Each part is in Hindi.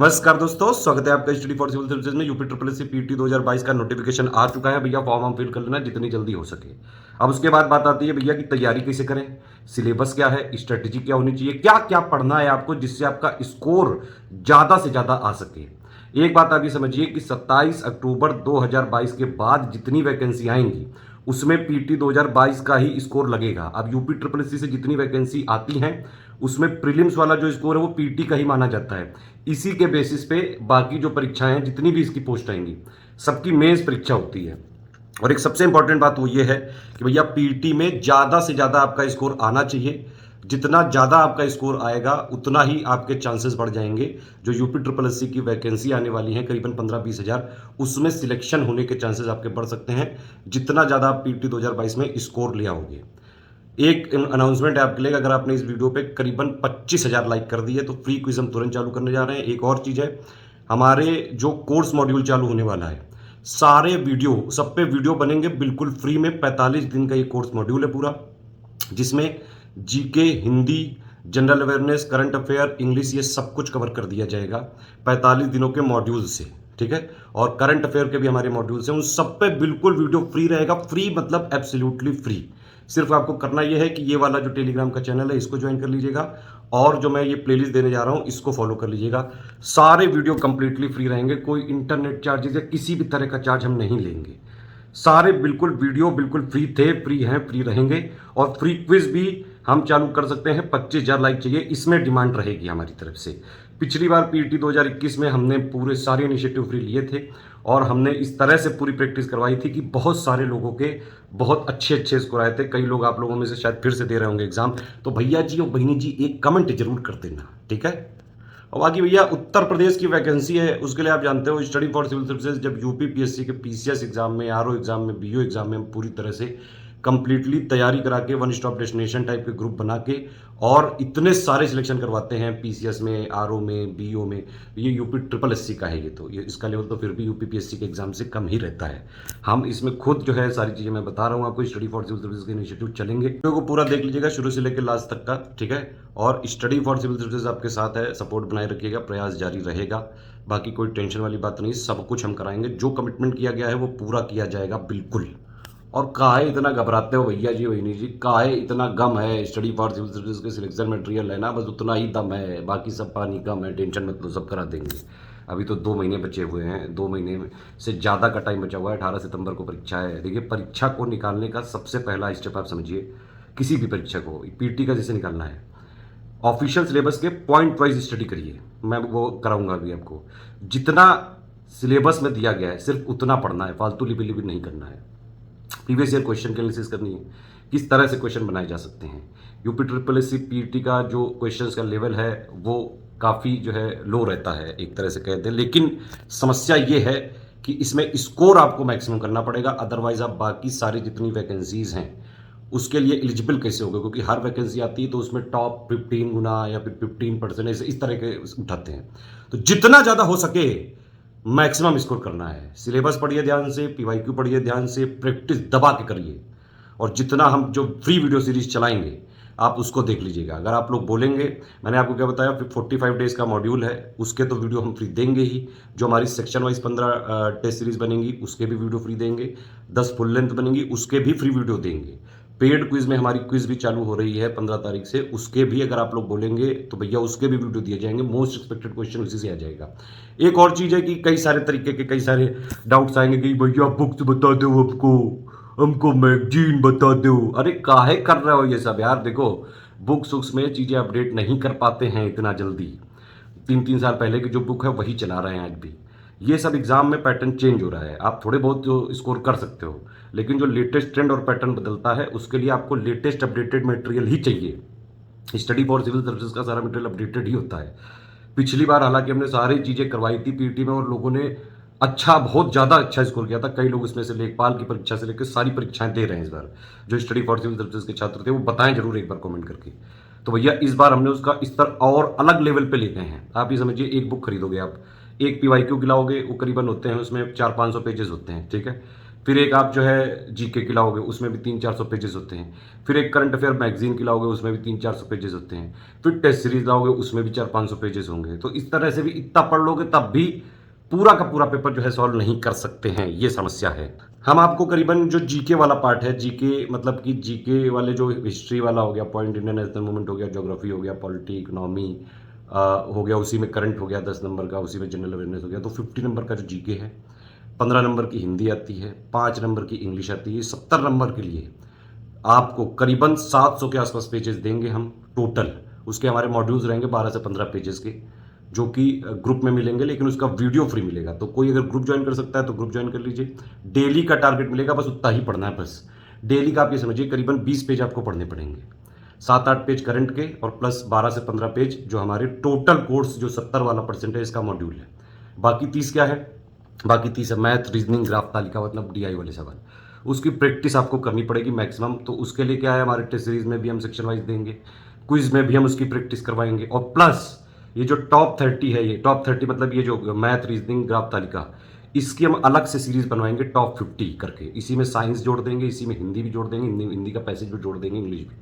नमस्कार दोस्तों, स्वागत है आपका स्टडी फॉर सिविल सर्विसेज में। यूपी ट्रिपल एससी पीटी 2022 का नोटिफिकेशन आ चुका है भैया। फॉर्म हम फिल कर लेना जितनी जल्दी हो सके। अब उसके बाद बात आती है भैया कि तैयारी कैसे करें, सिलेबस क्या है, स्ट्रेटेजी क्या होनी चाहिए, क्या क्या पढ़ना है आपको जिससे आपका स्कोर ज्यादा से ज्यादा आ सके। एक बात आप ये समझिए कि 27 अक्टूबर 2022 के बाद जितनी वैकेंसी आएंगी उसमें पीटी 2022 का ही स्कोर लगेगा। अब यूपी ट्रिपल एससी से जितनी वैकेंसी आती हैं उसमें प्रीलिम्स वाला जो स्कोर है वो पीटी का ही माना जाता है। इसी के बेसिस पे बाकी जो परीक्षाएं हैं, जितनी भी इसकी पोस्ट आएंगी, सबकी मेंस परीक्षा होती है। और एक सबसे इंपॉर्टेंट बात वो ये है कि भैया पीटी में ज्यादा से ज्यादा आपका स्कोर आना चाहिए। जितना ज्यादा आपका स्कोर आएगा उतना ही आपके चांसेस बढ़ जाएंगे। जो यूपी ट्रिपल एससी की वैकेंसी आने वाली है करीबन 15-20 हजार, उसमें सिलेक्शन होने के चांसेस आपके बढ़ सकते हैं जितना ज्यादा आप पीटी 2022 में स्कोर ले आओगे। एक अनाउंसमेंट है आपके लिए, अगर आपने इस वीडियो पे करीबन 25,000 लाइक कर दिए तो फ्री क्विज हम तुरंत चालू करने जा रहे हैं। एक और चीज है, हमारे जो कोर्स मॉड्यूल चालू होने वाला है, सारे वीडियो सब पे वीडियो बनेंगे बिल्कुल फ्री में। 45 दिन का ये कोर्स मॉड्यूल है पूरा, जिसमें GK, Hindi, general awareness, current affair, English, ये सब कुछ कवर कर दिया जाएगा 45 दिनों के मॉड्यूल से। ठीक है, और करंट अफेयर के भी हमारे मॉड्यूल्स हैं, उन सब पे बिल्कुल वीडियो फ्री रहेगा। फ्री मतलब एब्सोल्युटली फ्री। सिर्फ आपको करना यह है कि ये वाला जो टेलीग्राम का चैनल है इसको ज्वाइन कर लीजिएगा, और जो मैं ये प्लेलिस्ट देने जा रहा हूं इसको फॉलो कर लीजिएगा। सारे वीडियो कंप्लीटली फ्री रहेंगे, कोई इंटरनेट चार्जेस या किसी भी तरह का चार्ज हम नहीं लेंगे। सारे बिल्कुल वीडियो बिल्कुल फ्री थे, फ्री हैं, फ्री रहेंगे। और फ्री क्विज भी हम चालू कर सकते हैं। 25,000 लाइक चाहिए, इसमें डिमांड रहेगी हमारी तरफ से। पिछली बार पीटी 2021 में हमने पूरे सारे इनिशिएटिव फ्री लिए थे और हमने इस तरह से पूरी प्रैक्टिस करवाई थी कि बहुत सारे लोगों के बहुत अच्छे अच्छे स्कोर आए थे। कई लोग आप लोगों में से शायद फिर से दे रहे होंगे एग्जाम, तो भैया जी और बहनी जी एक कमेंट जरूर कर देना, ठीक है। और बाकी भैया उत्तर प्रदेश की वैकेंसी है, उसके लिए आप जानते हो स्टडी फॉर सिविल सर्विसेज जब यूपी पीएससी के पीसीएस एग्जाम में, आरओ एग्जाम में, बीओ एग्जाम में हम पूरी तरह से कंप्लीटली तैयारी करा के वन स्टॉप डेस्टिनेशन टाइप के ग्रुप बना के और इतने सारे सिलेक्शन करवाते हैं पीसीएस में, आरओ में, बीओ में। ये यूपी ट्रिपल एससी का है, ये तो ये इसका लेवल तो फिर भी यूपी पीएससी के एग्जाम से कम ही रहता है। हम इसमें खुद जो है सारी चीजें मैं बता रहा हूँ आपको, स्टडी फॉर सिविल सर्विस के इनिशिएटिव चलेंगे। वीडियो को पूरा देख लीजिएगा शुरू से लेकर लास्ट तक का, ठीक है। और स्टडी फॉर सिविल सर्विसेज आपके साथ है, सपोर्ट बनाए रखिएगा, प्रयास जारी रहेगा। बाकी कोई टेंशन वाली बात नहीं, सब कुछ हम कराएंगे। जो कमिटमेंट किया गया है वो पूरा किया जाएगा बिल्कुल। और काहे इतना घबराते हो भैया जी, वही जी, काहे इतना गम है। स्टडी फॉर सिविल सर्विस के सिलेक्शन मटेरियल है ना, बस उतना ही दम है, बाकी सब पानी कम है। टेंशन मत लो, सब करा देंगे। अभी तो 2 महीने बचे हुए हैं, 2 महीने से ज़्यादा का टाइम बचा हुआ है। 18 सितंबर को परीक्षा है। देखिए, परीक्षा को निकालने का सबसे पहला स्टेप आप समझिए, किसी भी परीक्षा को पीटी का जैसे निकालना है, ऑफिशियल सिलेबस के पॉइंट वाइज स्टडी करिए। मैं वो कराऊंगा अभी आपको। जितना सिलेबस में दिया गया है सिर्फ उतना पढ़ना है, फालतू लिपि लिपि नहीं करना है। प्रीवियस ईयर क्वेश्चन की एनालिसिस करनी है, किस तरह से क्वेश्चन बनाए जा सकते हैं। यूपी ट्रिपल एससी पीटी का जो क्वेश्चंस का लेवल है वो काफ़ी जो है लो रहता है, एक तरह से कहते हैं। लेकिन समस्या ये है कि इसमें स्कोर आपको मैक्सिमम करना पड़ेगा, अदरवाइज आप बाकी सारी जितनी वैकेंसीज हैं उसके लिए एलिजिबल कैसे होगा, क्योंकि हर वैकेंसी आती है तो उसमें टॉप 15 गुना या फिर 15% इस तरह के उठाते हैं। तो जितना ज़्यादा हो सके मैक्सिमम स्कोर करना है। सिलेबस पढ़िए ध्यान से, पीवाईक्यू पढ़िए ध्यान से, प्रैक्टिस दबा के करिए। और जितना हम जो फ्री वीडियो सीरीज चलाएंगे आप उसको देख लीजिएगा। अगर आप लोग बोलेंगे, मैंने आपको क्या बताया, 45 डेज का मॉड्यूल है, उसके तो वीडियो हम फ्री देंगे ही। जो हमारी सेक्शन वाइज 15 टेस्ट सीरीज बनेंगी उसके भी वीडियो फ्री देंगे। 10 फुल लेंथ बनेंगी उसके भी फ्री वीडियो देंगे। पेड क्विज में हमारी क्विज भी चालू हो रही है 15 तारीख से, उसके भी अगर आप लोग बोलेंगे तो भैया उसके भी वीडियो दिए जाएंगे। मोस्ट एक्सपेक्टेड क्वेश्चन उसी से आ जाएगा। एक और चीज है कि कई सारे तरीके के कई सारे डाउट्स आएंगे कि भैया बुक्स बता दो, हमको मैगजीन बता दो। अरे काहे कर रहे हो ये सब यार। देखो, बुक्स उक्स में चीजें अपडेट नहीं कर पाते हैं इतना जल्दी। 3-3 साल पहले की जो बुक है वही चला रहे हैं आज भी। ये सब एग्जाम में पैटर्न चेंज हो रहा है। आप थोड़े बहुत जो स्कोर कर सकते हो, लेकिन जो लेटेस्ट ट्रेंड और पैटर्न बदलता है उसके लिए आपको लेटेस्ट अपडेटेड मटेरियल ही चाहिए। स्टडी फॉर सिविल सर्विसेज का सारा मटेरियल अपडेटेड ही होता है। पिछली बार हालांकि हमने सारी चीजें करवाई थी पीटी में और लोगों ने अच्छा, बहुत ज्यादा अच्छा स्कोर किया था। कई लोग इसमें से लेखपाल की परीक्षा से लेकर सारी परीक्षाएं दे रहे हैं इस बार। जो स्टडी फॉर सिविल सर्विसेज के छात्र थे वो बताएं जरूर एक बार कमेंट करके। तो भैया इस बार हमने उसका स्तर और अलग लेवल पे ले गए हैं। आप ये समझिए, एक बुक खरीदोगे आप, एक पीवाईक्यू गिलाओगे, वो करीबन होते हैं उसमें 400-500 पेजेस होते हैं, ठीक है। फिर एक आप जो है जीके की लाओगे, उसमें भी 300-400 पेजेस होते हैं। फिर एक करंट अफेयर मैगजीन की लाओगे, उसमें भी 300-400 पेजेस होते हैं। फिर टेस्ट सीरीज लाओगे, उसमें भी 400-500 पेजेस होंगे। तो इस तरह से भी इतना पढ़ लोगे तब भी पूरा का पूरा पेपर जो है सॉल्व नहीं कर सकते हैं, ये समस्या है। हम आपको करीबन जो जीके वाला पार्ट है, जीके मतलब कि जीके वाले जो हिस्ट्री वाला हो गया, पॉइंट इंडियन नेशनल मूवमेंट हो गया, ज्योग्राफी हो गया, पॉलिटी, इकोनॉमी हो गया, उसी में करंट हो गया 10 नंबर का, उसी में जनरल अवेयरनेस हो गया, तो 50 नंबर का जो जीके है, 15 नंबर की हिंदी आती है, 5 नंबर की इंग्लिश आती है, 70 नंबर के लिए आपको करीबन 700 के आसपास पेजेस देंगे हम टोटल। उसके हमारे मॉड्यूल्स रहेंगे 12 से 15 पेजेस के, जो कि ग्रुप में मिलेंगे, लेकिन उसका वीडियो फ्री मिलेगा। तो कोई अगर ग्रुप ज्वाइन कर सकता है तो ग्रुप ज्वाइन कर लीजिए। डेली का टारगेट मिलेगा, बस उतना ही पढ़ना है। बस डेली का आप ये समझिए करीबन 20 पेज आपको पढ़ने पड़ेंगे, 7-8 पेज करंट के और प्लस 12 से 15 पेज जो हमारे टोटल कोर्स जो 70 वाला % है इसका मॉड्यूल है। बाकी 30 क्या है? बाकी 30 है मैथ, रीजनिंग, ग्राफ तालिका, मतलब डीआई वाले सवाल। उसकी प्रैक्टिस आपको करनी पड़ेगी मैक्सिमम। तो उसके लिए क्या है, हमारे टेस्ट सीरीज में भी हम सेक्शन वाइज देंगे, क्विज में भी हम उसकी प्रैक्टिस करवाएंगे, और प्लस ये जो टॉप 30 है, ये टॉप 30 मतलब ये जो मैथ, रीजनिंग, ग्राफ तालिका, इसकी हम अलग से सीरीज बनवाएंगे टॉप 50 करके। इसी में साइंस जोड़ देंगे, इसी में हिंदी भी जोड़ देंगे, हिंदी का पैसेज भी जोड़ देंगे, इंग्लिश भी।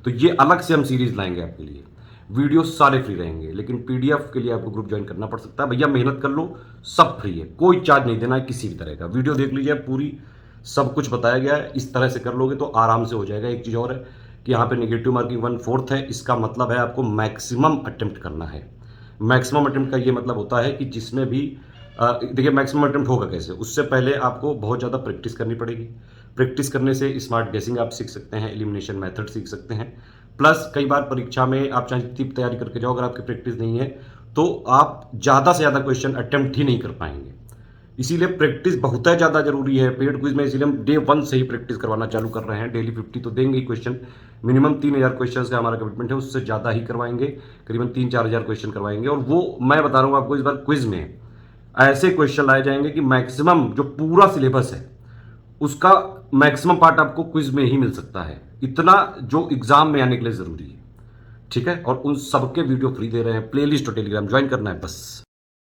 तो ये अलग से हम सीरीज लाएंगे आपके लिए। वीडियो सारे फ्री रहेंगे, लेकिन पीडीएफ के लिए आपको ग्रुप ज्वाइन करना पड़ सकता है। भैया मेहनत कर लो, सब फ्री है, कोई चार्ज नहीं देना है किसी भी तरह का। वीडियो देख लीजिए, पूरी सब कुछ बताया गया है। इस तरह से कर लोगे तो आराम से हो जाएगा। एक चीज़ और है कि यहाँ पे नेगेटिव मार्किंग 1/4 है, इसका मतलब है आपको मैक्सिमम अटेम्प्ट करना है। मैक्सिमम अटेम्प्ट का ये मतलब होता है कि जिसमें भी देखिए मैक्सिमम अटेम्प्ट होगा कैसे, उससे पहले आपको बहुत ज़्यादा प्रैक्टिस करनी पड़ेगी। प्रैक्टिस करने से स्मार्ट गेसिंग आप सीख सकते हैं, एलिमिनेशन मेथड सीख सकते हैं। प्लस कई बार परीक्षा में आप चाहे जितनी तैयारी करके जाओ, अगर आपकी प्रैक्टिस नहीं है तो आप ज़्यादा से ज़्यादा क्वेश्चन अटेम्प्ट ही नहीं कर पाएंगे। इसीलिए प्रैक्टिस बहुत है ज़्यादा जरूरी है। पेड क्विज में इसीलिए हम डे 1 से ही प्रैक्टिस करवाना चालू कर रहे हैं। डेली 50 तो देंगे ही क्वेश्चन, मिनिमम 3000 क्वेश्चन का हमारा कमिटमेंट है, उससे ज़्यादा ही करवाएंगे, करीबन 3-4 हज़ार क्वेश्चन करवाएंगे। और वो मैं बता रहा हूँ आपको, इस बार क्विज में ऐसे क्वेश्चन लाए जाएंगे कि मैक्सिमम जो पूरा सिलेबस है उसका मैक्सिमम पार्ट आपको क्विज में ही मिल सकता है। इतना जो एग्जाम में आने के लिए जरूरी है, ठीक है। और उन सबके वीडियो फ्री दे रहे हैं। प्लेलिस्ट और टेलीग्राम ज्वाइन करना है बस।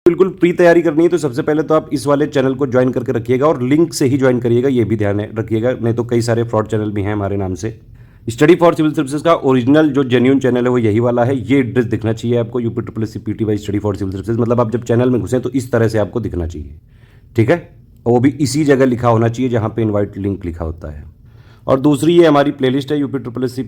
बिल्कुल फ्री तैयारी करनी है तो सबसे पहले तो आप इस वाले चैनल को ज्वाइन करके रखिएगा, और लिंक से ही ज्वाइन करिएगा, ये भी ध्यान रखिएगा, नहीं तो कई सारे फ्रॉड चैनल भी हैं हमारे नाम से। स्टडी फॉर सिविल सर्विसेज का ओरिजिनल जो जेन्युइन चैनल है वो यही वाला है। ये एड्रेस दिखना चाहिए आपको, UPSSC PT study for civil services, मतलब आप जब चैनल में घुसें तो इस तरह से आपको दिखना चाहिए, ठीक है। और वो भी इसी जगह लिखा होना चाहिए जहाँ पे इनवाइट लिंक लिखा होता है। और दूसरी ये हमारी प्लेलिस्ट है UPSSC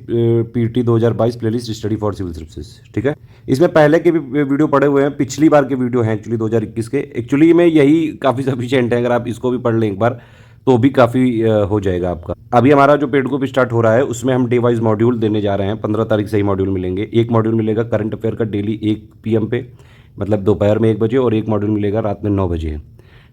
PT 2022 playlist study for civil services, ठीक है। इसमें पहले के भी वीडियो पड़े हुए हैं, पिछली बार के वीडियो हैं एक्चुअली 2021 के। एक्चुअली में यही काफ़ी सफिशिएंट है, अगर आप इसको भी पढ़ लें एक बार तो भी काफ़ी हो जाएगा आपका। अभी हमारा जो पेड ग्रुप स्टार्ट हो रहा है उसमें हम डे वाइज मॉड्यूल देने जा रहे हैं। 15 तारीख से ही मॉड्यूल मिलेंगे। एक मॉड्यूल मिलेगा करंट अफेयर का डेली 1 PM पे, मतलब दोपहर में 1 बजे, और एक मॉड्यूल मिलेगा रात में 9 बजे,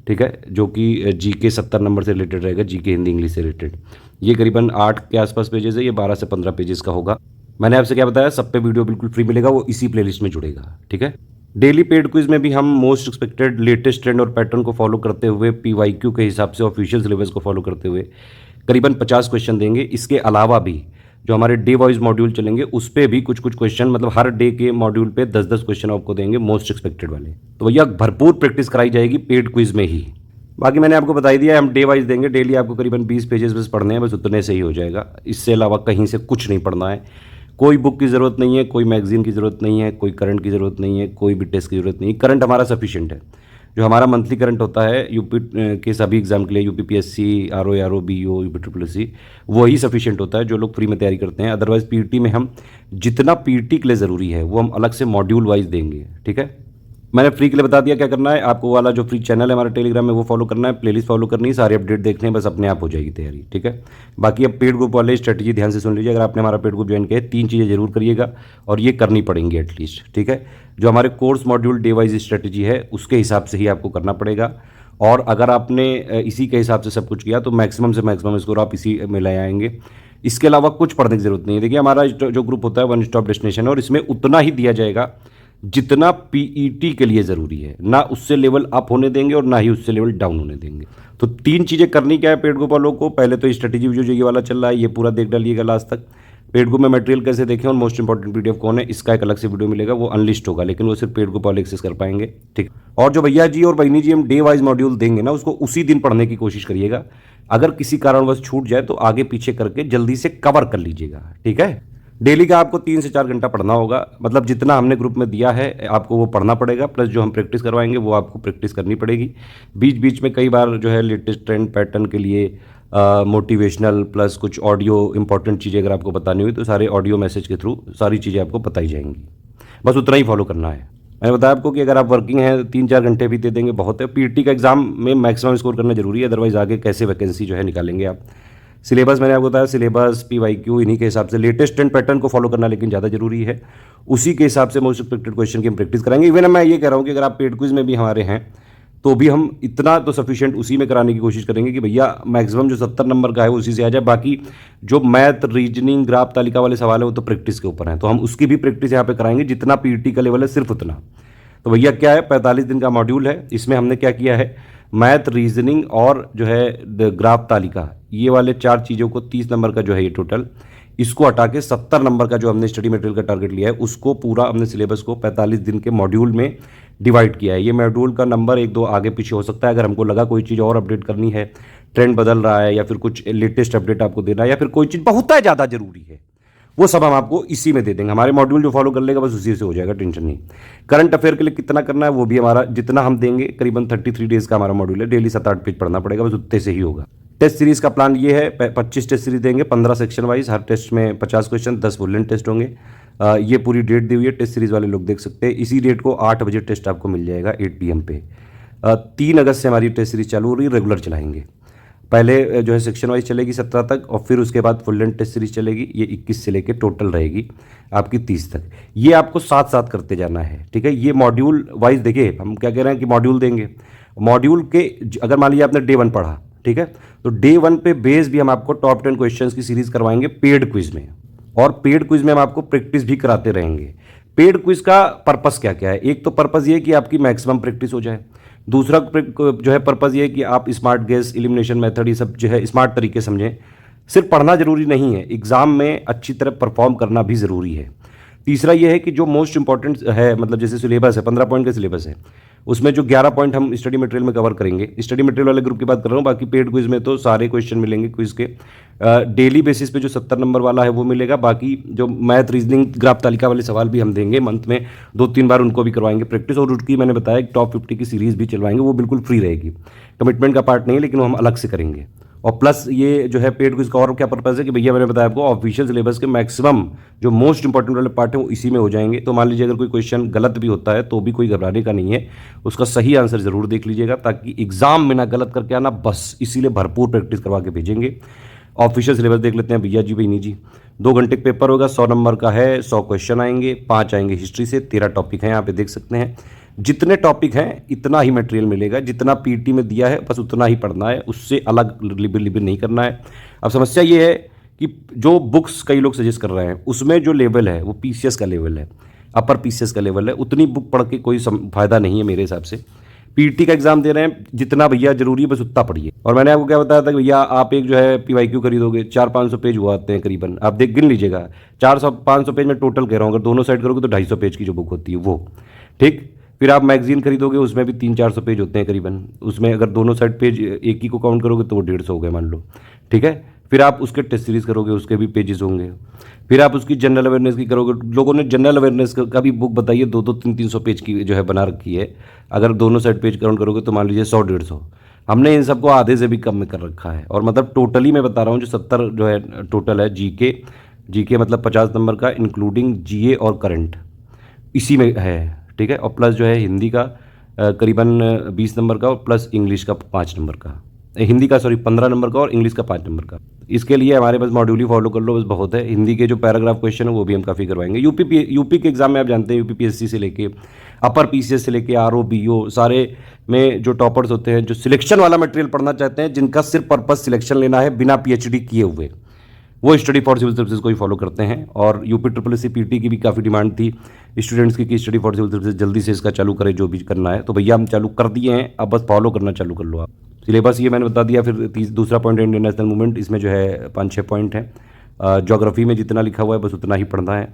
ठीक है, जो कि जीके 70 नंबर से रिलेटेड रहेगा, जीके हिंदी इंग्लिश से रिलेटेड। ये करीबन 8 के आसपास पेजेस है, ये 12 से 15 पेजेस का होगा। मैंने आपसे क्या बताया, सब पे वीडियो बिल्कुल फ्री मिलेगा, वो इसी प्लेलिस्ट में जुड़ेगा, ठीक है। डेली पेड क्विज में भी हम मोस्ट एक्सपेक्टेड लेटेस्ट ट्रेंड और पैटर्न को फॉलो करते हुए, PYQ के हिसाब से ऑफिशियल सिलेबस को फॉलो करते हुए करीबन 50 क्वेश्चन देंगे। इसके अलावा भी जो हमारे डे वाइज मॉड्यूल चलेंगे उस पर भी कुछ कुछ क्वेश्चन, मतलब हर डे के मॉड्यूल पे 10-10 क्वेश्चन आपको देंगे मोस्ट एक्सपेक्टेड वाले। तो भैया भरपूर प्रैक्टिस कराई जाएगी पेड क्विज में ही। बाकी मैंने आपको बता ही दिया, हम डे वाइज देंगे। डेली आपको करीबन 20 पेजेस बस पढ़ने हैं, बस उतने से ही हो जाएगा। इससे अलावा कहीं से कुछ नहीं पढ़ना है। कोई बुक की ज़रूरत नहीं है, कोई मैगजीन की ज़रूरत नहीं है, कोई करंट की ज़रूरत नहीं है, कोई भी टेस्ट की ज़रूरत नहीं है। करंट हमारा सफिशिएंट है। जो हमारा मंथली करंट होता है यूपी के सभी एग्जाम के लिए, UPPSC, RO, BO, UPSSC, वही सफिशिएंट होता है जो लोग फ्री में तैयारी करते हैं। अदरवाइज PT में हम जितना PT के लिए ज़रूरी है वो हम अलग से मॉड्यूल वाइज देंगे, ठीक है। मैंने फ्री के लिए बता दिया क्या करना है आपको। वाला जो फ्री चैनल है हमारा टेलीग्राम में वो फॉलो करना है, प्लेलिस्ट फॉलो करनी है, सारे अपडेट देखने हैं, बस अपने आप हो जाएगी तैयारी, ठीक है। बाकी अब पेड ग्रुप वाले स्ट्रेटजी ध्यान से सुन लीजिए। अगर आपने हमारा पेड ग्रुप ज्वाइन किया है, 3 चीज़ें जरूर करिएगा, और ये करनी पड़ेंगी एटलीस्ट, ठीक है। जो हमारे course module day wise strategy है उसके हिसाब से ही आपको करना पड़ेगा। और अगर आपने इसी के हिसाब से सब कुछ किया तो मैक्सिमम से मैक्सिमम स्कोर आप इसी में ले आएंगे। इसके अलावा कुछ पढ़ने की जरूरत नहीं है। देखिए हमारा जो ग्रुप होता है 1 स्टॉप डेस्टिनेशन है, और इसमें उतना ही दिया जाएगा जितना PET के लिए ज़रूरी है, ना उससे लेवल अप होने देंगे और ना ही उससे लेवल डाउन होने देंगे। तो 3 चीज़ें करनी क्या है पेड ग्रुप वालों को। पहले तो स्ट्रेटेजी जो ये वाला चल रहा है ये पूरा देख डालिएगा लास्ट तक। पेड ग्रुप में मटेरियल कैसे देखें और मोस्ट इंपॉर्टेंट PDF कौन है, इसका एक अलग से वीडियो मिलेगा, वो अनलिस्ट होगा, लेकिन वो सिर्फ पेड ग्रुप वाले एक्सेस कर पाएंगे, ठीक। और जो भैया जी और बहनी जी हम डे वाइज मॉड्यूल देंगे ना, उसको उसी दिन पढ़ने की कोशिश करिएगा, अगर किसी कारणवश छूट जाए तो आगे पीछे करके जल्दी से कवर कर लीजिएगा, ठीक है। डेली का आपको 3 से 4 घंटा पढ़ना होगा, मतलब जितना हमने ग्रुप में दिया है आपको वो पढ़ना पड़ेगा, प्लस जो हम प्रैक्टिस करवाएंगे वो आपको प्रैक्टिस करनी पड़ेगी। बीच बीच में कई बार जो है लेटेस्ट ट्रेंड पैटर्न के लिए मोटिवेशनल प्लस कुछ ऑडियो इंपॉर्टेंट चीज़ें अगर आपको बतानी हुई तो सारे ऑडियो मैसेज के थ्रू सारी चीज़ें आपको बताई जाएंगी, बस उतना ही फॉलो करना है। मैंने बताया आपको कि अगर आप वर्किंग हैं 3-4 घंटे भी दे देंगे बहुत है। पीटी का एग्जाम में मैक्सिमम स्कोर करना जरूरी है, अदरवाइज आगे कैसे वैकेंसी जो है निकालेंगे आप। सिलेबस मैंने आपको बताया, सिलेबस PYQ इन्हीं के हिसाब से लेटेस्ट ट्रेंड पैटर्न को फॉलो करना लेकिन ज़्यादा जरूरी है, उसी के हिसाब से मोस्ट एक्सपेक्टेड क्वेश्चन की हम प्रैक्टिस कराएंगे। इवन मैं ये कह रहा हूँ कि अगर आप पेड क्विज में भी हमारे हैं तो भी हम इतना तो सफिशिएंट उसी में कराने की कोशिश करेंगे कि भैया मैक्सिमम जो 70 नंबर का है वो उसी से आ जाए। बाकी जो मैथ, रीजनिंग, ग्राफ तालिका वाले सवाल है वो तो प्रैक्टिस के ऊपर हैं, तो हम उसकी भी प्रैक्टिस यहाँ पे कराएंगे, जितना पीटी का लेवल है सिर्फ उतना। तो भैया क्या है, 45 दिन का मॉड्यूल है, इसमें हमने क्या किया है, मैथ, रीजनिंग और जो है ग्राफ तालिका, ये वाले 4 चीज़ों को 30 नंबर का जो है ये टोटल, इसको हटा के 70 नंबर का जो हमने स्टडी मटेरियल का टारगेट लिया है उसको पूरा हमने सिलेबस को 45 दिन के मॉड्यूल में डिवाइड किया है। ये मॉड्यूल का नंबर 1-2 आगे पीछे हो सकता है, अगर हमको लगा कोई चीज़ और अपडेट करनी है, ट्रेंड बदल रहा है या फिर कुछ लेटेस्ट अपडेट आपको देना है या फिर कोई चीज़ बहुत है ज़्यादा जरूरी है, वो सब हम आपको इसी में दे देंगे। हमारे मॉड्यूल जो फॉलो कर लेगा बस उसी से हो जाएगा, टेंशन नहीं। करंट अफेयर के लिए कितना करना है वो भी हमारा जितना हम देंगे, करीबन 33 डेज का हमारा मॉड्यूल है, डेली 7-8 पेज पढ़ना पड़ेगा, बस उतने से ही होगा। टेस्ट सीरीज का प्लान ये है, 25 टेस्ट सीरीज देंगे, 15 सेक्शन वाइज, हर टेस्ट में 50 क्वेश्चन, 10 वोलन टेस्ट होंगे। ये पूरी डेट दी हुई है, टेस्ट सीरीज वाले लोग देख सकते हैं। इसी डेट को 8 बजे टेस्ट आपको मिल जाएगा 8 PM पे। 3 अगस्त से हमारी टेस्ट सीरीज चालू हो रही है, रेगुलर चलाएंगे। पहले जो है सेक्शन वाइज चलेगी 17 तक और फिर उसके बाद फुल लेंथ टेस्ट सीरीज चलेगी, ये 21 से लेके टोटल रहेगी आपकी 30 तक। ये आपको साथ साथ करते जाना है, ठीक है। ये मॉड्यूल वाइज देखिए हम क्या कह रहे हैं कि मॉड्यूल देंगे, मॉड्यूल के अगर मान लीजिए आपने डे 1 पढ़ा, ठीक है, तो डे 1 पे बेस भी हम आपको टॉप 10 क्वेश्चंस की सीरीज करवाएंगे पेड क्विज में, और पेड क्विज में हम आपको प्रैक्टिस भी कराते रहेंगे। पेड क्विज का पर्पस क्या क्या है, एक तो पर्पस ये कि आपकी मैक्सिमम प्रैक्टिस हो जाए, दूसरा जो है पर्पस ये है कि आप स्मार्ट गेस, एलिमिनेशन मेथड, ये सब जो है स्मार्ट तरीके समझें। सिर्फ पढ़ना जरूरी नहीं है, एग्जाम में अच्छी तरह परफॉर्म करना भी ज़रूरी है। तीसरा ये है कि जो मोस्ट इंपॉर्टेंट है, मतलब जैसे सिलेबस है 15 पॉइंट का सिलेबस है, उसमें जो 11 पॉइंट हम स्टडी मटेरियल में कवर करेंगे, स्टडी मटेरियल वाले ग्रुप की बात कर रहा हूँ, बाकी पेड क्विज में तो सारे क्वेश्चन मिलेंगे क्विज के। डेली बेसिस पे जो 70 नंबर वाला है वो मिलेगा, बाकी जो मैथ, रीजनिंग, ग्राफ तालिका वाले सवाल भी हम देंगे, मंथ में 2-3 बार उनको भी करवाएंगे प्रैक्टिस, और उनकी मैंने बताया टॉप 50 की सीरीज भी चलवाएंगे, वो बिल्कुल फ्री रहेगी, कमिटमेंट का पार्ट नहीं है, लेकिन वो हम अलग से करेंगे। और प्लस ये जो है पेड क्विज का और क्या पर्पज़ है कि भैया मैंने बताया आपको ऑफिशियल सिलेबस के मैक्सिमम जो मोस्ट इंपॉर्टेंट वाले पार्ट हैं वो इसी में हो जाएंगे। तो मान लीजिए अगर कोई क्वेश्चन गलत भी होता है तो भी कोई घबराने का नहीं है, उसका सही आंसर जरूर देख लीजिएगा, ताकि एग्जाम में ना गलत करके आना, बस इसीलिए भरपूर प्रैक्टिस करवा के भेजेंगे। ऑफिशियल सिलेबस देख लेते हैं भैया जी, भाई नहीं जी। 2 घंटे का पेपर होगा, 100 नंबर का है, 100 क्वेश्चन आएंगे, 5 आएंगे हिस्ट्री से, 13 टॉपिक हैं, यहाँ पे देख सकते हैं। जितने टॉपिक हैं इतना ही मटेरियल मिलेगा, जितना पीटी में दिया है बस उतना ही पढ़ना है, उससे अलग लिबिल नहीं करना है। अब समस्या ये है कि जो बुक्स कई लोग सजेस्ट कर रहे हैं उसमें जो लेवल है वो PCS का लेवल है, अपर PCS का लेवल है, उतनी बुक पढ़ के कोई फायदा नहीं है मेरे हिसाब से। पीटी का एग्जाम दे रहे हैं, जितना भैया जरूरी है बस उतना पढ़िए। और मैंने आपको क्या बताया था कि भैया आप एक जो है PYQ खरीदोगे, 400-500 पेज हुआ आते हैं करीबन, आप गिन लीजिएगा, 400-500 पेज में टोटल कह रहा हूँ, अगर दोनों साइड करोगे तो 250 पेज की जो बुक होती है वो, ठीक। फिर आप मैगजीन खरीदोगे, उसमें भी 300-400 पेज होते हैं करीबन, उसमें अगर दोनों साइड पेज एक ही को काउंट करोगे तो वो 150 हो गए मान लो, ठीक है। फिर आप उसके टेस्ट सीरीज करोगे, उसके भी पेजेस होंगे। फिर आप उसकी जनरल अवेयरनेस की करोगे, लोगों ने जनरल अवेयरनेस का भी बुक बताइए 200, 300 पेज की जो है बना रखी है, अगर दोनों साइड पेज काउंट करोगे तो मान लीजिए 100-150। हमने इन सबको आधे से भी कम में कर रखा है, और मतलब टोटली मैं बता रहा हूँ जो 70 जो है टोटल है जीके मतलब 50 नंबर का इंक्लूडिंग GA और करंट इसी में है, ठीक है। और प्लस जो है हिंदी का करीबन 20 नंबर का, और प्लस इंग्लिश का 5 नंबर का, हिंदी का 15 नंबर का, और इंग्लिश का 5 नंबर का। इसके लिए हमारे पास मॉड्यूल ही फॉलो कर लो, बस बहुत है। हिंदी के जो पैराग्राफ क्वेश्चन है वो भी हम काफ़ी करवाएंगे। यूपी के एग्जाम में आप जानते हैं UPPSC से लेके अपर PCS से लेके RO BO सारे में जो टॉपर्स होते हैं, जो सिलेक्शन वाला मटेरियल पढ़ना चाहते हैं, जिनका सिर्फ पर्पस सिलेक्शन लेना है बिना PhD किए हुए, वो स्टडी फॉर सिविल सर्विसेज को ही फॉलो करते हैं। और UPSSC PT की भी काफ़ी डिमांड थी स्टूडेंट्स की कि स्टडी फॉर सिविल सर्विसेज जल्दी से इसका चालू करें, जो भी करना है। तो भैया हम चालू कर दिए हैं, अब बस फॉलो करना चालू कर लो आप। सिलेबस ये मैंने बता दिया। फिर दूसरा पॉइंट है इंडियन नेशनल मूवमेंट, इसमें जो है 5-6 पॉइंट हैं। ज्योग्राफी में जितना लिखा हुआ है बस उतना ही पढ़ना है।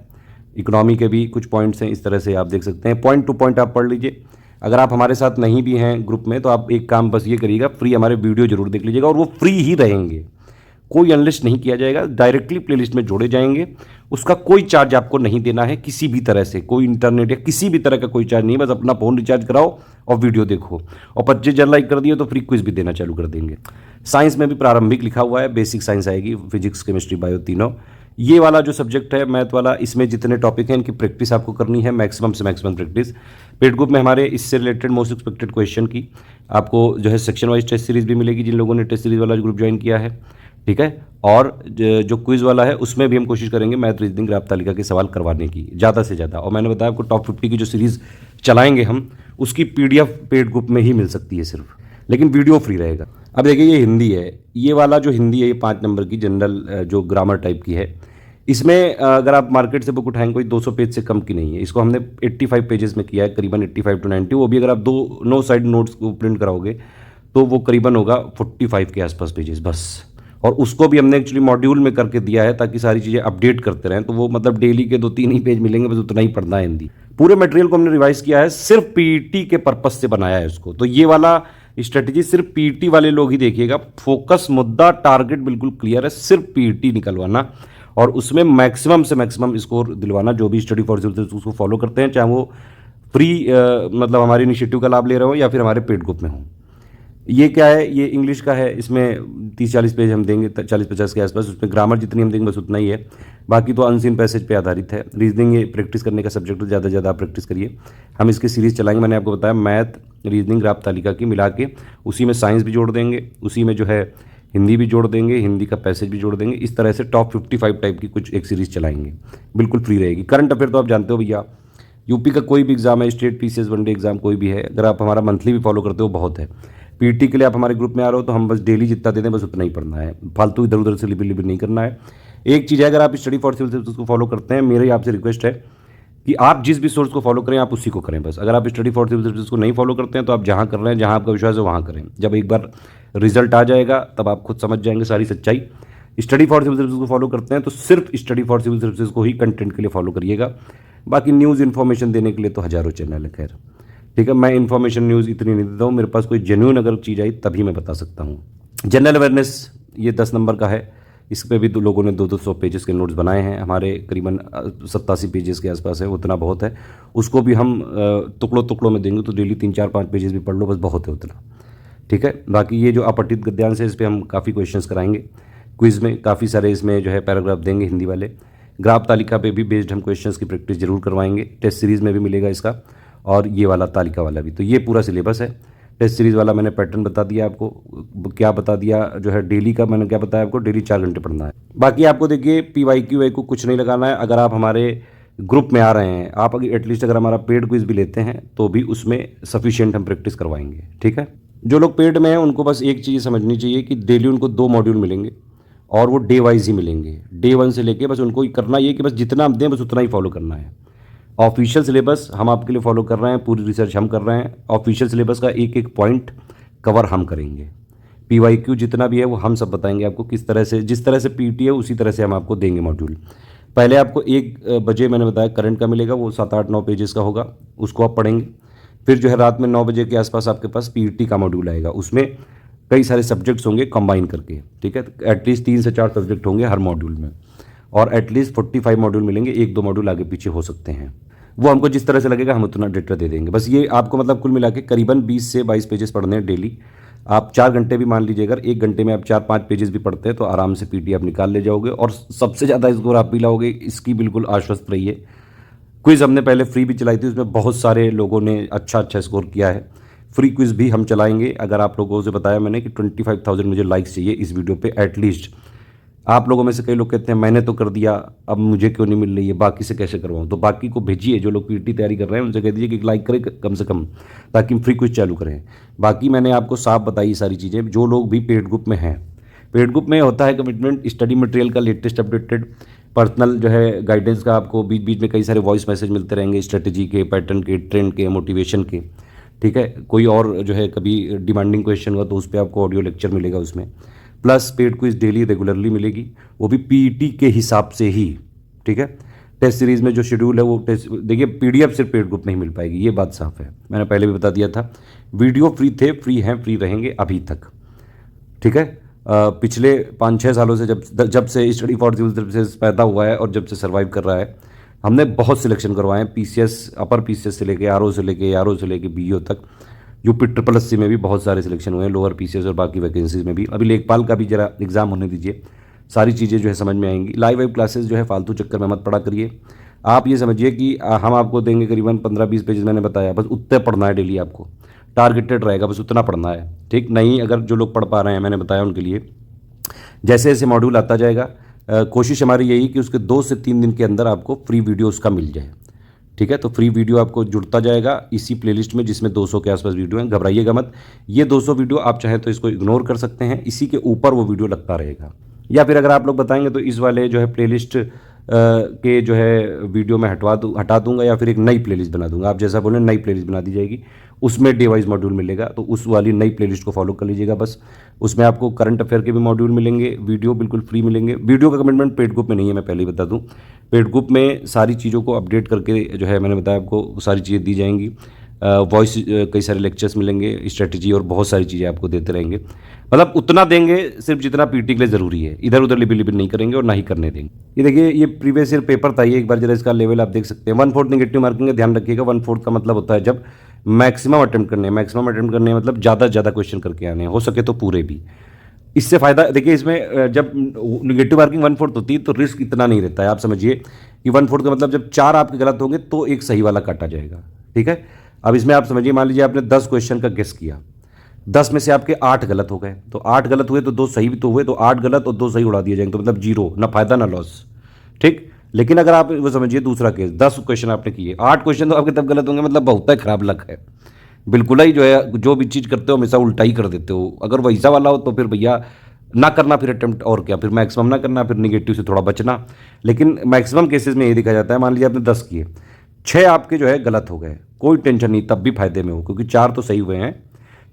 इकोनॉमी के भी कुछ पॉइंट्स हैं, इस तरह से आप देख सकते हैं, पॉइंट टू पॉइंट आप पढ़ लीजिए। अगर आप हमारे साथ नहीं भी हैं ग्रुप में तो आप एक काम बस ये करिएगा, फ्री हमारे वीडियो जरूर देख लीजिएगा, और वो फ्री ही रहेंगे, कोई अनलिस्ट नहीं किया जाएगा, डायरेक्टली प्लेलिस्ट में जोड़े जाएंगे। उसका कोई चार्ज आपको नहीं देना है किसी भी तरह से, कोई इंटरनेट या किसी भी तरह का कोई चार्ज नहीं, बस अपना फ़ोन रिचार्ज कराओ और वीडियो देखो, और 25 लाइक कर दिए तो फ्री क्विज भी देना चालू कर देंगे। साइंस में भी प्रारंभिक लिखा हुआ है, बेसिक साइंस आएगी, फिजिक्स केमिस्ट्री बायो तीनों। ये वाला जो सब्जेक्ट है मैथ वाला, इसमें जितने टॉपिक हैं इनकी प्रैक्टिस आपको करनी है, मैक्सिमम से मैक्सिमम प्रैक्टिस। पेड ग्रुप में हमारे इससे रिलेटेड मोस्ट एक्सपेक्टेड क्वेश्चन की आपको जो है सेक्शन वाइज टेस्ट सीरीज भी मिलेगी जिन लोगों ने टेस्ट सीरीज वाला ग्रुप ज्वाइन किया है, ठीक है। और जो क्विज वाला है उसमें भी हम कोशिश करेंगे मैथ रीजनिंग ग्राफ तालिका के सवाल करवाने की ज़्यादा से ज़्यादा। और मैंने बताया आपको टॉप 50 की जो सीरीज़ चलाएंगे हम, उसकी PDF पेड ग्रुप में ही मिल सकती है सिर्फ, लेकिन वीडियो फ्री रहेगा। अब देखिए ये हिंदी है, ये वाला जो हिंदी है ये 5 नंबर की जनरल जो ग्रामर टाइप की है। इसमें अगर आप मार्केट से बुक उठाएंगे कोई 200 पेज से कम की नहीं है। इसको हमने 85 पेजेस में किया है, करीबन 85 to 90। वो भी अगर आप 2 साइड नोट्स को प्रिंट कराओगे तो वो करीबन होगा 45 के आसपास पेजेस बस। और उसको भी हमने एक्चुअली मॉड्यूल में करके दिया है ताकि सारी चीज़ें अपडेट करते रहें, तो वो मतलब डेली के 2-3 ही पेज मिलेंगे, बस उतना ही पढ़ना है हिंदी। पूरे मटेरियल को हमने रिवाइज किया है, सिर्फ PET के पर्पस से बनाया है उसको। तो ये वाला स्ट्रेटजी सिर्फ PET वाले लोग ही देखिएगा, फोकस मुद्दा टारगेट बिल्कुल क्लियर है, सिर्फ PET निकलवाना और उसमें मैक्सिमम से मैक्सिमम स्कोर दिलवाना। जो भी स्टडी फॉर सिविल सर्विस उसको फॉलो करते हैं, चाहे वो फ्री मतलब हमारे इनिशिएटिव का लाभ ले रहे हो या फिर हमारे पेड ग्रुप में हो। ये क्या है, ये इंग्लिश का है, इसमें 30-40 पेज हम देंगे, 40-50 के आसपास। उसमें ग्रामर जितनी हम देंगे बस उतना ही है, बाकी तो अनसीन पैसेज पे आधारित है। रीजनिंग ये प्रैक्टिस करने का सब्जेक्ट है, ज़्यादा से ज़्यादा आप प्रैक्टिस करिए। हम इसकी सीरीज़ चलाएंगे, मैंने आपको बताया मैथ रीजनिंग ग्राफ तालिका की मिला के, उसी में साइंस भी जोड़ देंगे, उसी में जो है हिंदी भी जोड़ देंगे, हिंदी का पैसेज भी जोड़ देंगे। इस तरह से टॉप 55 टाइप की कुछ एक सीरीज़ चलाएंगे, बिल्कुल फ्री रहेगी। करंट अफेयर तो आप जानते हो भैया, यूपी का कोई भी एग्जाम है, स्टेट PCS वनडे एग्जाम कोई भी है, अगर आप हमारा मंथली भी फॉलो करते हो बहुत है। PET के लिए आप हमारे ग्रुप में आ रहे हो तो हम बस डेली जितना देते हैं बस उतना ही पढ़ना है, फालतू इधर उधर से लिबी नहीं करना है। एक चीज़ है, अगर आप स्टडी फॉर सिविल सर्विस को फॉलो करते हैं, मेरी आपसे रिक्वेस्ट है कि आप जिस भी सोर्स को फॉलो करें आप उसी को करें बस। अगर आप स्टडी फॉर सिविल सर्विस को नहीं फॉलो करते हैं तो आप जहाँ कर रहे हैं, जहाँ आपका विश्वास है वहाँ करें। जब एक बार रिजल्ट आ जाएगा तब आप खुद समझ जाएंगे सारी सच्चाई। स्टडी फॉर सिविल सर्विस को फॉलो करते हैं तो सिर्फ स्टडी फॉर सिविल सर्विसेज को ही कंटेंट के लिए फॉलो करिएगा, बाकी न्यूज़ इन्फॉर्मेशन देने के लिए तो हज़ारों चैनल है। खैर ठीक है, मैं इन्फॉर्मेशन न्यूज़ इतनी नहीं देता हूँ, मेरे पास कोई जेन्युइन अगर चीज़ आई तभी मैं बता सकता हूँ। जनरल अवेयरनेस ये 10 नंबर का है, इस पर भी दो लोगों ने 200 पेजेस के नोट्स बनाए हैं, हमारे करीबन 87 पेजेस के आसपास है, उतना बहुत है। उसको भी हम टुकड़ों में देंगे, तो डेली 3-4-5 पेजेस भी पढ़ लो, बस बहुत है उतना, ठीक है। बाकी ये जो अपठित गद्यांश है इस पर हम काफ़ी क्वेश्चंस कराएंगे क्विज़ में, काफ़ी सारे इसमें जो है पैराग्राफ देंगे हिंदी वाले। ग्राफ तालिका पे भी बेस्ड हम क्वेश्चंस की प्रैक्टिस जरूर करवाएंगे, टेस्ट सीरीज़ में भी मिलेगा इसका, और ये वाला तालिका वाला भी। तो ये पूरा सिलेबस है। टेस्ट सीरीज़ वाला मैंने पैटर्न बता दिया आपको, क्या बता दिया जो है डेली का, मैंने क्या बताया आपको, डेली 4 घंटे पढ़ना है। बाकी आपको देखिए PYQ को कुछ नहीं लगाना है। अगर आप हमारे ग्रुप में आ रहे हैं, आप अगर एटलीस्ट अगर हमारा पेड क्विज भी लेते हैं तो भी उसमें सफिशिएंट हम प्रैक्टिस करवाएंगे, ठीक है। जो लोग पेड में हैं उनको बस एक चीज़ समझनी चाहिए कि डेली उनको 2 मॉड्यूल मिलेंगे और वो डे वाइज ही मिलेंगे, डे 1 से लेके। बस उनको करना ये कि बस जितना हम दें बस उतना ही फॉलो करना है। ऑफिशियल सिलेबस हम आपके लिए फॉलो कर रहे हैं, पूरी रिसर्च हम कर रहे हैं, ऑफिशियल सिलेबस का एक एक पॉइंट कवर हम करेंगे। PYQ जितना भी है वो हम सब बताएंगे आपको किस तरह से, जिस तरह से PET है उसी तरह से हम आपको देंगे मॉड्यूल। पहले आपको 1 बजे मैंने बताया करंट का मिलेगा, वो 7-8-9 पेजेस का होगा, उसको आप पढ़ेंगे। फिर जो है रात में 9 बजे के आसपास आपके पास PET का मॉड्यूल आएगा, उसमें कई सारे सब्जेक्ट्स होंगे कंबाइन करके, ठीक है। एटलीस्ट 3 से 4 सब्जेक्ट होंगे हर मॉड्यूल में, और एटलीस्ट 45 मॉड्यूल मिलेंगे, 1-2 मॉड्यूल आगे पीछे हो सकते हैं। वो हमको जिस तरह से लगेगा हम उतना डेटा दे देंगे। बस ये आपको मतलब कुल मिला के करीबन 20 से 22 पेजेस पढ़ने हैं डेली। आप 4 घंटे भी मान लीजिए, अगर 1 घंटे में आप 4-5 पेजेस भी पढ़ते हैं तो आराम से PET आप निकाल ले जाओगे और सबसे ज़्यादा स्कोर आप भी लाओगे, इसकी बिल्कुल आश्वस्त रहिए। क्विज़ हमने पहले फ्री भी चलाई थी, उसमें बहुत सारे लोगों ने अच्छा स्कोर किया है। फ्री क्विज़ भी हम चलाएंगे। अगर आप लोगों से बताया मैंने कि 25,000 मुझे लाइक्स चाहिए इस वीडियो पे एटलीस्ट। आप लोगों में से कई लोग कहते हैं मैंने तो कर दिया, अब मुझे क्यों नहीं मिल रही है, बाकी से कैसे करवाऊँ? तो बाकी को भेजिए, जो लोग PET तैयारी कर रहे हैं उनसे कह दीजिए कि लाइक करें कम से कम, ताकि हम फ्री क्विज चालू करें। बाकी मैंने आपको साफ बताई सारी चीज़ें। जो लोग भी पेड ग्रुप में हैं, पेड ग्रुप में होता है कमिटमेंट, स्टडी मटेरियल का लेटेस्ट अपडेटेड पर्सनल जो है गाइडेंस का, आपको बीच बीच में कई सारे वॉइस मैसेज मिलते रहेंगे, स्ट्रेटजी के, पैटर्न के, ट्रेंड के, मोटिवेशन के, ठीक है। कोई और जो है कभी डिमांडिंग क्वेश्चन हुआ तो उस पर आपको ऑडियो लेक्चर मिलेगा उसमें, plus paid quiz daily regularly मिलेगी, वो भी PET के हिसाब से ही, ठीक है। टेस्ट सीरीज़ में जो शेड्यूल है वो टेस्ट देखिए, पीडीएफ सिर्फ पेड ग्रुप में ही मिल पाएगी, ये बात साफ है, मैंने पहले भी बता दिया था। वीडियो फ्री थे, फ्री हैं, फ्री रहेंगे अभी तक, ठीक है। पिछले 5-6 सालों से जब से स्टडी फॉर सिविल सर्विसेज पैदा हुआ है और जब से सर्वाइव कर रहा है, हमने बहुत सिलेक्शन करवाए हैं, पीसीएस, अपर पीसीएस से लेके आरओ से लेके बीईओ तक। यूपी SSC में भी बहुत सारे सिलेक्शन हुए हैं, लोअर पीसीएस और बाकी वैकेंसीज में भी। अभी लेखपाल का भी जरा एग्जाम होने दीजिए, सारी चीज़ें जो है समझ में आएंगी। लाइव क्लासेस जो है फालतू चक्कर में मत पढ़ा करिए। आप ये समझिए कि हम आपको देंगे करीबन 15-20 पेजेस, मैंने बताया, बस उतने पढ़ना है डेली, आपको टारगेटेड रहेगा, बस उतना पढ़ना है, ठीक। नहीं अगर जो लोग पढ़ पा रहे हैं, मैंने बताया उनके लिए जैसे जैसे मॉड्यूल आता जाएगा, कोशिश हमारी यही कि उसके 2 से 3 दिन के अंदर आपको फ्री वीडियो उसका मिल जाए, ठीक है। तो फ्री वीडियो आपको जुड़ता जाएगा इसी प्लेलिस्ट में, जिसमें 200 के आसपास वीडियो हैं। घबराइएगा मत, ये 200 वीडियो आप चाहें तो इसको इग्नोर कर सकते हैं, इसी के ऊपर वो वीडियो लगता रहेगा। या फिर अगर आप लोग बताएंगे तो इस वाले जो है प्लेलिस्ट के जो है वीडियो मैं हटा दूंगा, या फिर एक नई प्लेलिस्ट बना दूंगा। आप जैसा बोलें नई प्लेलिस्ट बना दी जाएगी, उसमें डे वाइज मॉड्यूल मिलेगा, तो उस वाली नई प्लेलिस्ट को फॉलो कर लीजिएगा बस। उसमें आपको करंट अफेयर के भी मॉड्यूल मिलेंगे, वीडियो बिल्कुल फ्री मिलेंगे। वीडियो का कमिटमेंट पेड ग्रुप में नहीं है, मैं पहले ही बता दूं। पेड ग्रुप में सारी चीज़ों को अपडेट करके जो है, मैंने बताया आपको, सारी चीज़ें दी जाएंगी। वॉइस कई सारे लेक्चर्स मिलेंगे, स्ट्रेटजी और बहुत सारी चीज़ें आपको देते रहेंगे। मतलब उतना देंगे सिर्फ जितना पीटी के लिए ज़रूरी है, इधर उधर लिबिल नहीं करेंगे और ना ही करने देंगे। ये देखिए, ये प्रीवियस ईयर पेपर था, ये एक बार जरा इसका लेवल आप देख सकते हैं। 1/4 नेगेटिव मार्किंग है, ध्यान रखिएगा। 1/4 का मतलब होता है जब मैक्सिमम अटेम्प्ट करने हैं। मैक्सिमम अटेम्प्ट करने हैं मतलब ज़्यादा से ज़्यादा क्वेश्चन करके आने हैं, हो सके तो पूरे भी। इससे फ़ायदा देखिए, इसमें जब नेगेटिव मार्किंग 1/4 होती है तो रिस्क इतना नहीं रहता है। आप समझिए कि 1/4 का मतलब जब 4 आपके गलत होंगे तो एक सही वाला काटा जाएगा, ठीक है। अब इसमें आप समझिए, मान लीजिए आपने 10 क्वेश्चन का गेस किया, 10 में से आपके 8 गलत हो गए, तो 8 गलत हुए तो 2 सही भी तो हुए, तो 8 गलत और 2 सही उड़ा दिए जाएंगे, तो मतलब 0, ना फायदा ना लॉस, ठीक। लेकिन अगर आप वो समझिए दूसरा केस, 10 क्वेश्चन आपने किए, 8 क्वेश्चन तो आपके तब गलत होंगे, मतलब बहुत ही खराब लक है। बिल्कुल ही जो है, जो भी चीज़ करते हो हमेशा उल्टा ही कर देते हो। अगर वैसा वाला हो तो फिर भैया ना करना, फिर अटेम्प्ट, और क्या, फिर मैक्सिमम ना करना, फिर निगेटिव से थोड़ा बचना। लेकिन मैक्सिमम केसेस में ये देखा जाता है, मान लीजिए आपने 10 किए, 6 आपके जो है गलत हो गए, कोई टेंशन नहीं, तब भी फायदे में हो, क्योंकि 4 तो सही हुए हैं,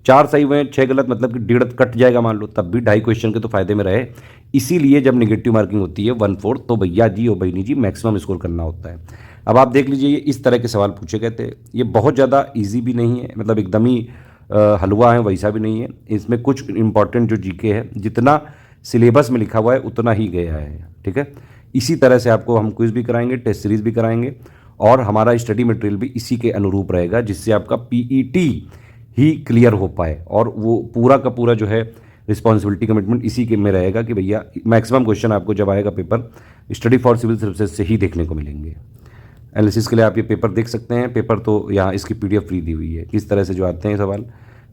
4 सही हुए हैं, 6 गलत, मतलब कि 1.5 कट जाएगा मान लो, तब भी 2.5 क्वेश्चन के तो फायदे में रहे। इसीलिए जब नेगेटिव मार्किंग होती है 1/4, तो भैया जी और बहनी जी मैक्सिमम स्कोर करना होता है। अब आप देख लीजिए, ये इस तरह के सवाल पूछे गए थे। ये बहुत ज़्यादा ईजी भी नहीं है, मतलब एकदम ही हलवा है वैसा भी नहीं है। इसमें कुछ इंपॉर्टेंट जो जीके है, जितना सिलेबस में लिखा हुआ है उतना ही गया है, ठीक है। इसी तरह से आपको हम क्विज भी कराएंगे, टेस्ट सीरीज भी कराएंगे, और हमारा स्टडी मटेरियल भी इसी के अनुरूप रहेगा, जिससे आपका पीईटी ही क्लियर हो पाए। और वो पूरा का पूरा जो है रिस्पॉन्सिबिलिटी कमिटमेंट इसी के में रहेगा कि भैया मैक्सिमम क्वेश्चन आपको जब आएगा paper, study for civil services से ही देखने को मिलेंगे। एनालिसिस के लिए आप ये पेपर देख सकते हैं। पेपर तो यहाँ इसकी पीडीएफ फ्री दी हुई है, किस तरह से जो आते हैं सवाल,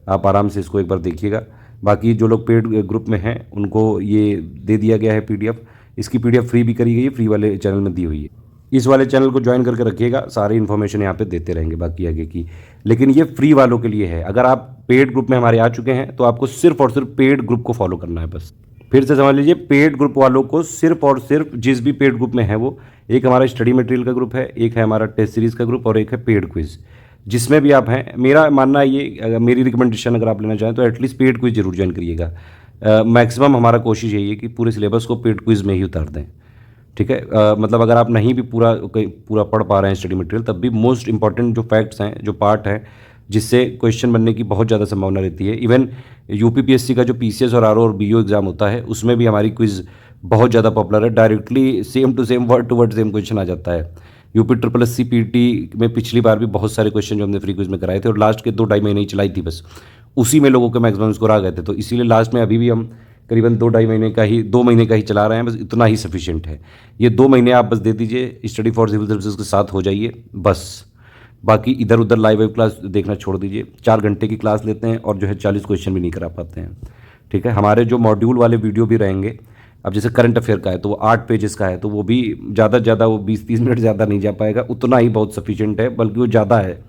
आप आराम से इसको एक बार देखिएगा। बाकी जो लोग पेड ग्रुप में हैं उनको ये दे दिया गया है पीडीएफ, इसकी पीडीएफ फ्री भी करी गई है, फ्री वाले चैनल में दी हुई है। इस वाले चैनल को ज्वाइन करके रखिएगा, सारी इन्फॉर्मेशन यहाँ पे देते रहेंगे बाकी आगे की। लेकिन ये फ्री वालों के लिए है। अगर आप पेड ग्रुप में हमारे आ चुके हैं तो आपको सिर्फ और सिर्फ पेड ग्रुप को फॉलो करना है बस। फिर से समझ लीजिए, पेड ग्रुप वालों को सिर्फ और सिर्फ, जिस भी पेड ग्रुप में है वो, एक हमारा स्टडी मटेरियल का ग्रुप है, एक है हमारा टेस्ट सीरीज का ग्रुप, और एक है पेड क्विज। जिसमें भी आप हैं, मेरा मानना है ये, अगर मेरी रिकमेंडेशन अगर आप लेना चाहें तो एटलीस्ट पेड क्विज जरूर ज्वाइन करिएगा। मैक्सिमम हमारा कोशिश यही है कि पूरे सिलेबस को पेड क्विज में ही उतार दें, ठीक है। मतलब अगर आप नहीं भी पूरा पढ़ पा रहे हैं स्टडी मटेरियल, तब भी मोस्ट इंपॉर्टेंट जो फैक्ट्स हैं, जो पार्ट है, जिससे क्वेश्चन बनने की बहुत ज़्यादा संभावना रहती है। इवन यूपीपीएससी का जो पीसीएस और आरओ और बीओ एग्जाम होता है, उसमें भी हमारी क्विज बहुत ज़्यादा पॉपुलर है। Directly same to same, word to word same question आ जाता है। यूपी SSC पीटी में पिछली बार भी बहुत सारे क्वेश्चन जो हमने फ्री क्विज में कराए थे, और लास्ट के 2-2.5 महीने ही चलाई थी बस, उसी में लोगों के मैक्सिमम स्कोर आ गए थे। तो इसीलिए लास्ट में अभी भी हम करीबन 2-2.5 महीने का ही, 2 महीने का ही चला रहे हैं, बस इतना ही सफिशिएंट है। ये 2 महीने आप बस दे दीजिए, स्टडी फॉर सिविल सर्विसेज के साथ हो जाइए बस। बाकी इधर उधर लाइव क्लास देखना छोड़ दीजिए। 4 घंटे की क्लास लेते हैं और जो है 40 क्वेश्चन भी नहीं करा पाते हैं, ठीक है। हमारे जो मॉड्यूल वाले वीडियो भी रहेंगे, अब जैसे करंट अफेयर का है तो वो 8 पेजेस का है, तो वो भी ज़्यादा से ज़्यादा वो 20-30 मिनट ज़्यादा नहीं जा पाएगा, उतना ही बहुत सफिशिएंट है, बल्कि वो ज़्यादा है।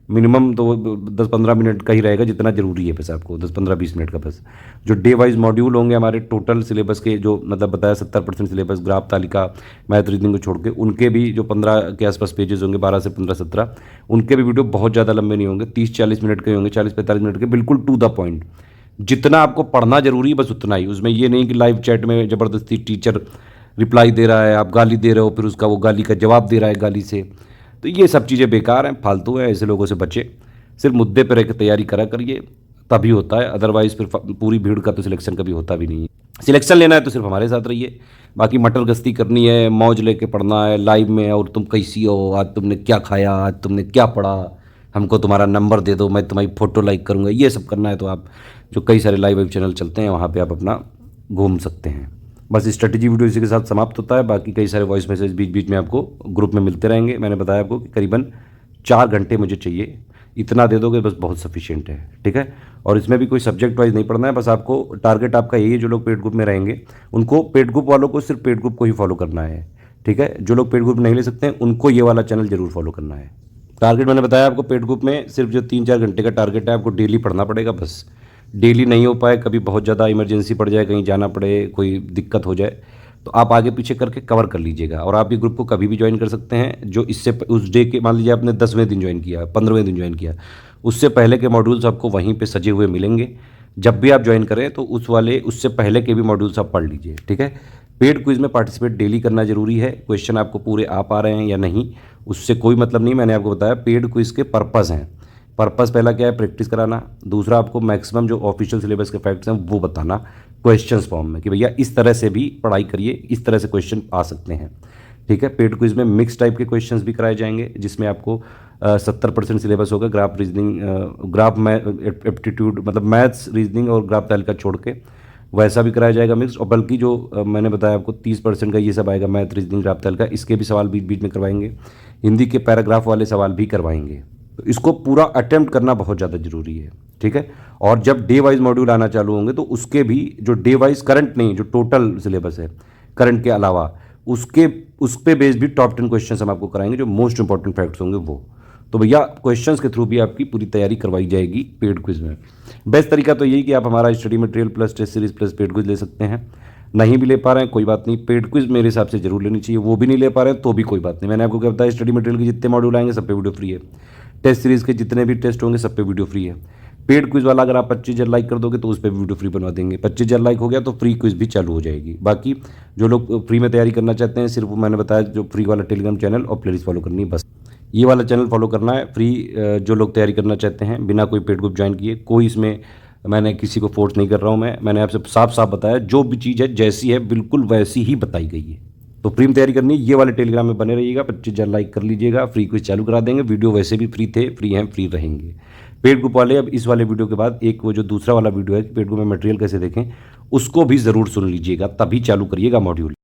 मिनिमम तो 10-15 मिनट का ही रहेगा, जितना जरूरी है बस आपको, 10-15-20 मिनट का बस। जो डे वाइज मॉड्यूल होंगे हमारे, टोटल सिलेबस के जो मतलब बताया 70% सिलेबस, ग्राफ तालिका, मैथ रीजनिंग को छोड़ के, उनके भी जो 15 के आसपास पेजेस होंगे, 12 से 15-17, उनके भी वीडियो बहुत ज़्यादा लंबे नहीं होंगे, 30-40 मिनट के होंगे, 40-45 मिनट के, बिल्कुल टू द पॉइंट। जितना आपको पढ़ना जरूरी है बस उतना ही। उसमें ये नहीं कि लाइव चैट में ज़बरदस्ती टीचर रिप्लाई दे रहा है, आप गाली दे रहे हो, फिर उसका वो गाली का जवाब दे रहा है गाली से। तो ये सब चीज़ें बेकार हैं, फालतू हैं, ऐसे लोगों से बचें। सिर्फ मुद्दे पर रह के तैयारी करा करिए, तभी होता है। अदरवाइज़ फिर पूरी भीड़ का तो सिलेक्शन कभी होता भी नहीं है। सिलेक्शन लेना है तो सिर्फ हमारे साथ रहिए, बाकी मटर गश्ती करनी है, मौज लेके पढ़ना है लाइव में, और तुम कैसी हो, आज तुमने क्या खाया, आज तुमने क्या पढ़ा, हमको तुम्हारा नंबर दे दो, मैं तुम्हारी फ़ोटो लाइक करूँगा, ये सब करना है तो आप जो कई सारे लाइव चैनल चलते हैं वहाँ पे आप अपना घूम सकते हैं। बस स्ट्रेटजी वीडियो इसी के साथ समाप्त होता है। बाकी कई सारे वॉइस मैसेज बीच बीच में आपको ग्रुप में मिलते रहेंगे। मैंने बताया आपको कि करीबन 4 घंटे मुझे चाहिए, इतना दे दोगे बस बहुत सफिशिएंट है, ठीक है। और इसमें भी कोई सब्जेक्ट वाइज नहीं पढ़ना है, बस आपको टारगेट आपका यही है, जो लोग पेड ग्रुप में रहेंगे उनको, पेड ग्रुप वालों को सिर्फ पेड ग्रुप को ही फॉलो करना है, ठीक है। जो लोग पेड ग्रुप नहीं ले सकते हैं उनको ये वाला चैनल जरूर फॉलो करना है। टारगेट मैंने बताया आपको, पेड ग्रुप में सिर्फ जो 3-4 घंटे का टारगेट है, आपको डेली पढ़ना पड़ेगा बस। डेली नहीं हो पाए, कभी बहुत ज़्यादा इमरजेंसी पड़ जाए, कहीं जाना पड़े, कोई दिक्कत हो जाए, तो आप आगे पीछे करके कवर कर लीजिएगा। और आप ये ग्रुप को कभी भी ज्वाइन कर सकते हैं, जो इससे उस डे के, मान लीजिए आपने 10वें दिन ज्वाइन किया, 15वें दिन ज्वाइन किया, उससे पहले के मॉड्यूल्स आपको वहीं पे सजे हुए मिलेंगे। जब भी आप ज्वाइन करें तो उससे पहले के भी मॉड्यूल्स आप पढ़ लीजिए, ठीक है। पेड क्विज में पार्टिसिपेट डेली करना जरूरी है। क्वेश्चन आपको पूरे आ पा रहे हैं या नहीं, उससे कोई मतलब नहीं। मैंने आपको बताया पेड क्विज के पर्पस हैं। पर्पस पहला क्या है, प्रैक्टिस कराना। दूसरा, आपको मैक्सिमम जो ऑफिशियल सिलेबस के फैक्ट्स हैं वो बताना क्वेश्चंस फॉर्म में, कि भैया इस तरह से भी पढ़ाई करिए, इस तरह से क्वेश्चन आ सकते हैं, ठीक है। पेड क्विज में मिक्स टाइप के क्वेश्चंस भी कराए जाएंगे, जिसमें आपको 70% सिलेबस होगा, ग्राफ रीजनिंग, ग्राफ एप्टीट्यूड, मतलब मैथ्स, रीजनिंग और ग्राफ तालिका छोड़ के वैसा भी कराया जाएगा मिक्स। और बल्कि जो मैंने बताया आपको 30% का ये सब आएगा, मैथ, रीजनिंग, ग्राफ तालिका, इसके भी सवाल बीच बीच में करवाएंगे। हिंदी के पैराग्राफ वाले सवाल भी करवाएंगे। तो इसको पूरा अटेम्प्ट करना बहुत ज़्यादा जरूरी है, ठीक है। और जब डे वाइज मॉड्यूल आना चालू होंगे तो उसके भी जो डे वाइज, करंट नहीं, जो टोटल सिलेबस है करंट के अलावा, उस पे बेस्ड भी टॉप 10 क्वेश्चन हम आपको कराएंगे, जो मोस्ट इंपॉर्टेंट फैक्ट्स होंगे वो। तो भैया क्वेश्चंस के थ्रू भी आपकी पूरी तैयारी करवाई जाएगी पेड क्विज में। बेस्ट तरीका तो यही कि आप हमारा study material plus test series plus paid quiz ले सकते हैं। नहीं भी ले पा रहे हैं कोई बात नहीं, पेड क्विज मेरे हिसाब से जरूर लेनी चाहिए। वो भी नहीं ले पा रहे हैं तो भी कोई बात नहीं। मैंने आपको क्या बताया, स्टडी मटेरियल के जितने मॉड्यूल आएंगे सब पे वीडियो फ्री है। टेस्ट सीरीज के जितने भी टेस्ट होंगे सब पे वीडियो फ्री है। पेड क्विज वाला अगर आप 25,000 लाइक कर दोगे तो उस पर वीडियो फ्री बनवा देंगे। 25,000 लाइक हो गया तो फ्री क्विज भी चालू हो जाएगी। बाकी जो लोग फ्री में तैयारी करना चाहते हैं, सिर्फ मैंने बताया जो फ्री वाला टेलीग्राम चैनल और प्लेलिस्ट फॉलो करनी है, बस ये वाला चैनल फॉलो करना है। फ्री जो लोग तैयारी करना चाहते हैं बिना कोई पेड ग्रुप ज्वाइन किए, कोई इसमें मैंने किसी को फोर्स नहीं कर रहा हूँ। मैंने आपसे साफ साफ बताया, जो भी चीज़ है जैसी है बिल्कुल वैसी ही बताई गई है। तो फ्री में तैयारी करनी है, ये वाले टेलीग्राम में बने रहिएगा। 25,000 लाइक कर लीजिएगा, फ्री क्विज चालू करा देंगे। वीडियो वैसे भी फ्री थे, फ्री हैं, फ्री रहेंगे। पेड ग्रुप वाले अब इस वाले वीडियो के बाद एक वो जो दूसरा वाला वीडियो है पेड ग्रुप में मटेरियल कैसे देखें, उसको भी ज़रूर सुन लीजिएगा, तभी चालू करिएगा मॉड्यूल।